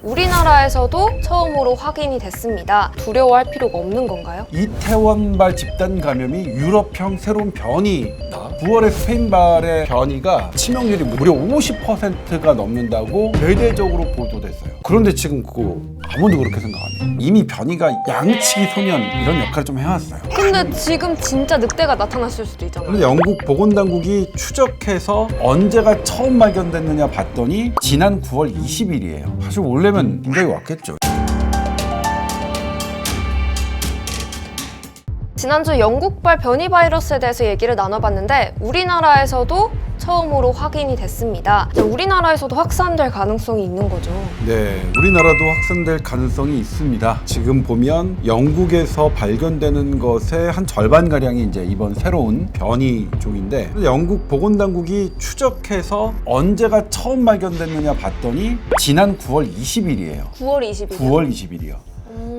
우리나라에서도 처음으로 확인이 됐습니다. 두려워할 필요가 없는 건가요? 이태원발 집단 감염이 유럽형 새로운 변이다. 9월에 스페인발의 변이가 치명률이 무려 50%가 넘는다고 대대적으로 보도됐어요. 그런데 지금 그거 아무도 그렇게 생각 안 해요. 이미 변이가 양치기 소년 이런 역할을 좀 해왔어요. 근데 지금 진짜 늑대가 나타났을 수도 있잖아요. 그런데 영국 보건당국이 추적해서 언제가 처음 발견됐느냐 봤더니 지난 9월 20일이에요. 사실 원래면 굉장히 왔겠죠. 지난주 영국발 변이 바이러스에 대해서 얘기를 나눠봤는데 우리나라에서도 처음으로 확인이 됐습니다. 우리나라에서도 확산될 가능성이 있는 거죠. 네, 우리나라도 확산될 가능성이 있습니다. 지금 보면 영국에서 발견되는 것의 한 절반가량이 이제 이번 새로운 변이 종인데 영국 보건당국이 추적해서 언제가 처음 발견됐느냐 봤더니 지난 9월 20일이에요. 9월 20일. 9월 20일이요.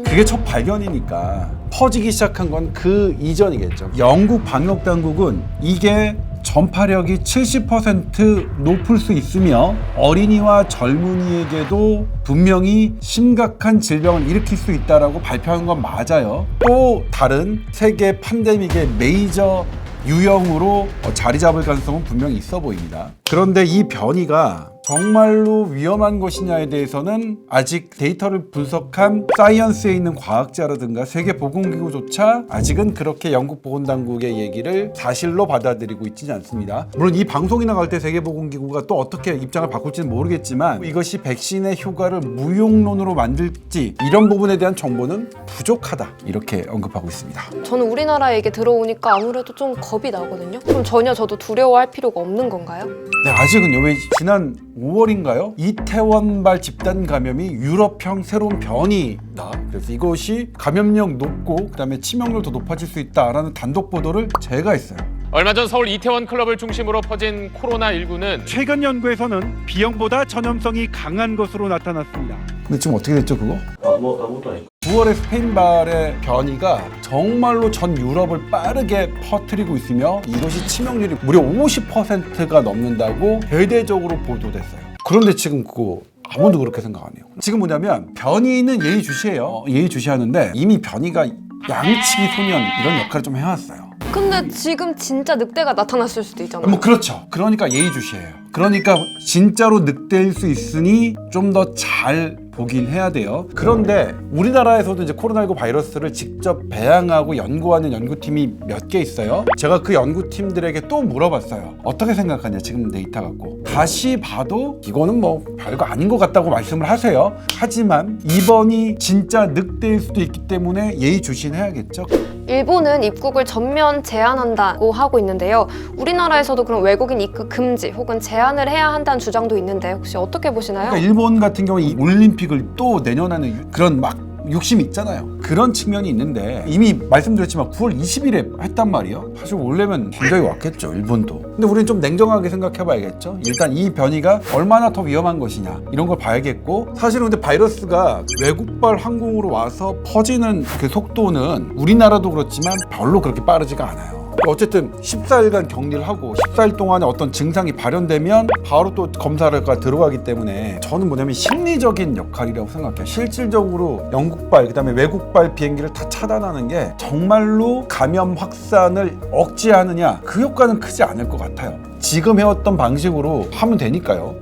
그게 첫 발견이니까 퍼지기 시작한 건 그 이전이겠죠. 영국 방역당국은 이게 전파력이 70% 높을 수 있으며 어린이와 젊은이에게도 분명히 심각한 질병을 일으킬 수 있다고 발표한 건 맞아요. 또 다른 세계 팬데믹의 메이저 유형으로 자리 잡을 가능성은 분명히 있어 보입니다. 그런데 이 변이가 정말로 위험한 것이냐에 대해서는 아직 데이터를 분석한 사이언스에 있는 과학자라든가 세계보건기구조차 아직은 그렇게 영국 보건당국의 얘기를 사실로 받아들이고 있지는 않습니다. 물론 이 방송이 나갈 때 세계보건기구가 또 어떻게 입장을 바꿀지는 모르겠지만 이것이 백신의 효과를 무용론으로 만들지 이런 부분에 대한 정보는 부족하다 이렇게 언급하고 있습니다. 저는 우리나라 얘기 들어오니까 아무래도 좀 겁이 나거든요. 그럼 전혀 저도 두려워할 필요가 없는 건가요? 네, 아직은요. 왜 지난 5월인가요? 이태원발 집단 감염이 유럽형 새로운 변이다. 그래서 이것이 감염력 높고 그다음에 치명률도 높아질 수 있다라는 단독 보도를 제가 했어요. 얼마 전 서울 이태원 클럽을 중심으로 퍼진 코로나19는 최근 연구에서는 B형보다 전염성이 강한 것으로 나타났습니다. 근데 지금 어떻게 됐죠 그거? 아무것도 아니고 9월에 스페인발의 변이가 정말로 전 유럽을 빠르게 퍼뜨리고 있으며 이것이 치명률이 무려 50%가 넘는다고 대대적으로 보도됐어요. 그런데 지금 그거 아무도 그렇게 생각 안 해요. 지금 뭐냐면 변이는 예의주시해요. 예의주시하는데 이미 변이가 양치기 소년 이런 역할을 좀 해왔어요. 근데 지금 진짜 늑대가 나타났을 수도 있잖아요. 뭐 그렇죠. 그러니까 예의주시해요. 그러니까 진짜로 늑대일 수 있으니 좀 더 잘 보긴 해야 돼요. 그런데 우리나라에서도 이제 코로나19 바이러스를 직접 배양하고 연구하는 연구팀이 몇 개 있어요. 제가 그 연구팀들에게 또 물어봤어요. 어떻게 생각하냐 지금 데이터 갖고. 다시 봐도 이거는 뭐 별거 아닌 것 같다고 말씀을 하세요. 하지만 이번이 진짜 늑대일 수도 있기 때문에 예의주시해야겠죠. 일본은 입국을 전면 제한한다고 하고 있는데요. 우리나라에서도 그럼 외국인 입국 금지 혹은 제한을 해야 한다는 주장도 있는데 혹시 어떻게 보시나요? 그러니까 일본 같은 경우 이 올림픽을 또 내년에는 그런 막 욕심이 있잖아요. 그런 측면이 있는데 이미 말씀드렸지만 9월 20일에 했단 말이에요. 사실 원래면 굉장히 왔겠죠. 일본도. 근데 우리는 좀 냉정하게 생각해 봐야겠죠. 일단 이 변이가 얼마나 더 위험한 것이냐 이런 걸 봐야겠고 사실은 근데 바이러스가 외국발 항공으로 와서 퍼지는 그 속도는 우리나라도 그렇지만 별로 그렇게 빠르지가 않아요. 어쨌든 14일간 격리를 하고 14일 동안에 어떤 증상이 발현되면 바로 또 검사가 들어가기 때문에 저는 뭐냐면 심리적인 역할이라고 생각해요. 실질적으로 영국발 그다음에 외국발 비행기를 다 차단하는 게 정말로 감염 확산을 억제하느냐 그 효과는 크지 않을 것 같아요. 지금 해왔던 방식으로 하면 되니까요.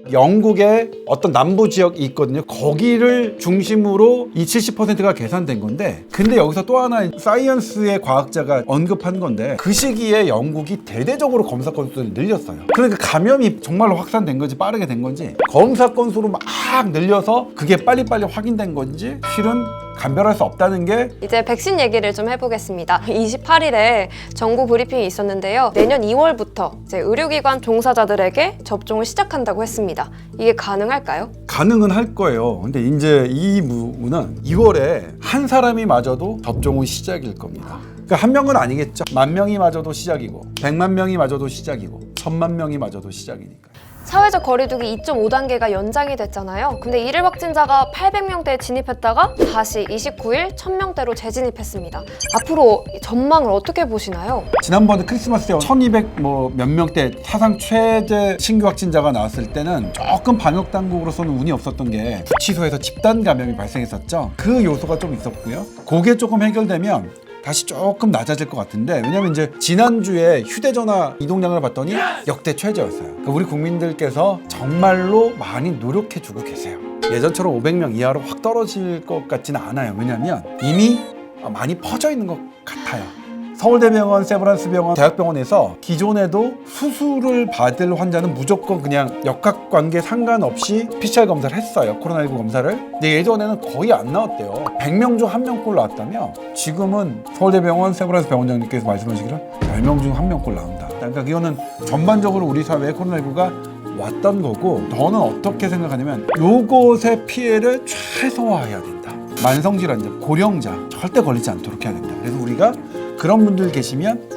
영국의 어떤 남부 지역이 있거든요. 거기를 중심으로 이 70%가 계산된 건데 근데 여기서 또 하나의 사이언스의 과학자가 언급한 건데 그 시기에 영국이 대대적으로 검사 건수를 늘렸어요. 그러니까 감염이 정말로 확산된 건지 빠르게 된 건지 검사 건수로 막 늘려서 그게 빨리빨리 확인된 건지 실은 감별할 수 없다는 게 이제 백신 얘기를 좀 해보겠습니다. 28일에 정부 브리핑이 있었는데요. 내년 2월부터 이제 의료기관 종사자들에게 접종을 시작한다고 했습니다. 이게 가능할까요? 가능은 할 거예요. 근데 이제 이 부분은 2월에 한 사람이 맞아도 접종은 시작일 겁니다. 그러니까 한 명은 아니겠죠. 10,000명이 맞아도 시작이고 100만 명이 맞아도 시작이고 1,000만 명이 맞아도 시작이니까. 사회적 거리두기 2.5단계가 연장이 됐잖아요. 근데 일일 확진자가 800명대에 진입했다가 다시 29일 1000명대로 재진입했습니다. 앞으로 전망을 어떻게 보시나요? 지난번에 크리스마스 때 1200 몇 명대 사상 최대 신규 확진자가 나왔을 때는 조금 방역 당국으로서는 운이 없었던 게 구치소에서 집단 감염이 발생했었죠. 그 요소가 좀 있었고요. 그게 조금 해결되면 다시 조금 낮아질 것 같은데, 왜냐면 이제 지난주에 휴대전화 이동량을 봤더니 역대 최저였어요. 그러니까 우리 국민들께서 정말로 많이 노력해주고 계세요. 예전처럼 500명 이하로 확 떨어질 것 같지는 않아요. 왜냐면 이미 많이 퍼져 있는 것 같아요. 서울대병원, 세브란스병원, 대학병원에서 기존에도 수술을 받을 환자는 무조건 그냥 역학관계 상관없이 PCR 검사를 했어요. 코로나19 검사를. 근데 예전에는 거의 안 나왔대요. 100명 중 1명꼴 나왔다면 지금은 서울대병원, 세브란스 병원장님께서 말씀하시기를 10명 중 1명꼴 나온다. 그러니까 이거는 전반적으로 우리 사회에 코로나19가 왔던 거고, 너는 어떻게 생각하냐면 요것의 피해를 최소화해야 된다. 만성질환자, 고령자 절대 걸리지 않도록 해야 된다. 그래서 우리가 그런 분들 계시면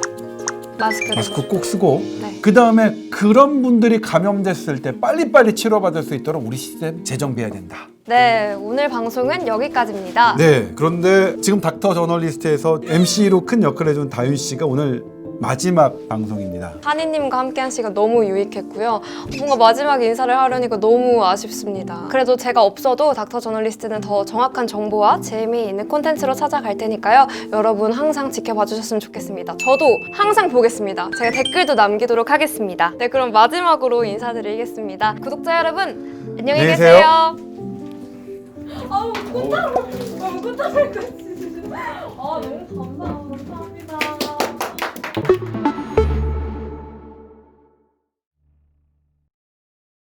마스크 꼭 쓰고, 네. 그 다음에 그런 분들이 감염됐을 때 빨리빨리 치료받을 수 있도록 우리 시스템 재정비해야 된다. 네, 오늘 방송은 여기까지입니다. 네, 그런데 지금 닥터 저널리스트에서 MC로 큰 역할을 해준 다윤 씨가 오늘 마지막 방송입니다. 한이님과 함께한 시간 너무 유익했고요. 뭔가 마지막 인사를 하려니까 너무 아쉽습니다. 그래도 제가 없어도 닥터 저널리스트는 더 정확한 정보와 재미있는 콘텐츠로 찾아갈 테니까요. 여러분 항상 지켜봐 주셨으면 좋겠습니다. 저도 항상 보겠습니다. 제가 댓글도 남기도록 하겠습니다. 네, 그럼 마지막으로 인사드리겠습니다. 구독자 여러분, 안녕히 안녕히 계세요. 계세요. 꽃다발 같이. 너무 감사합니다.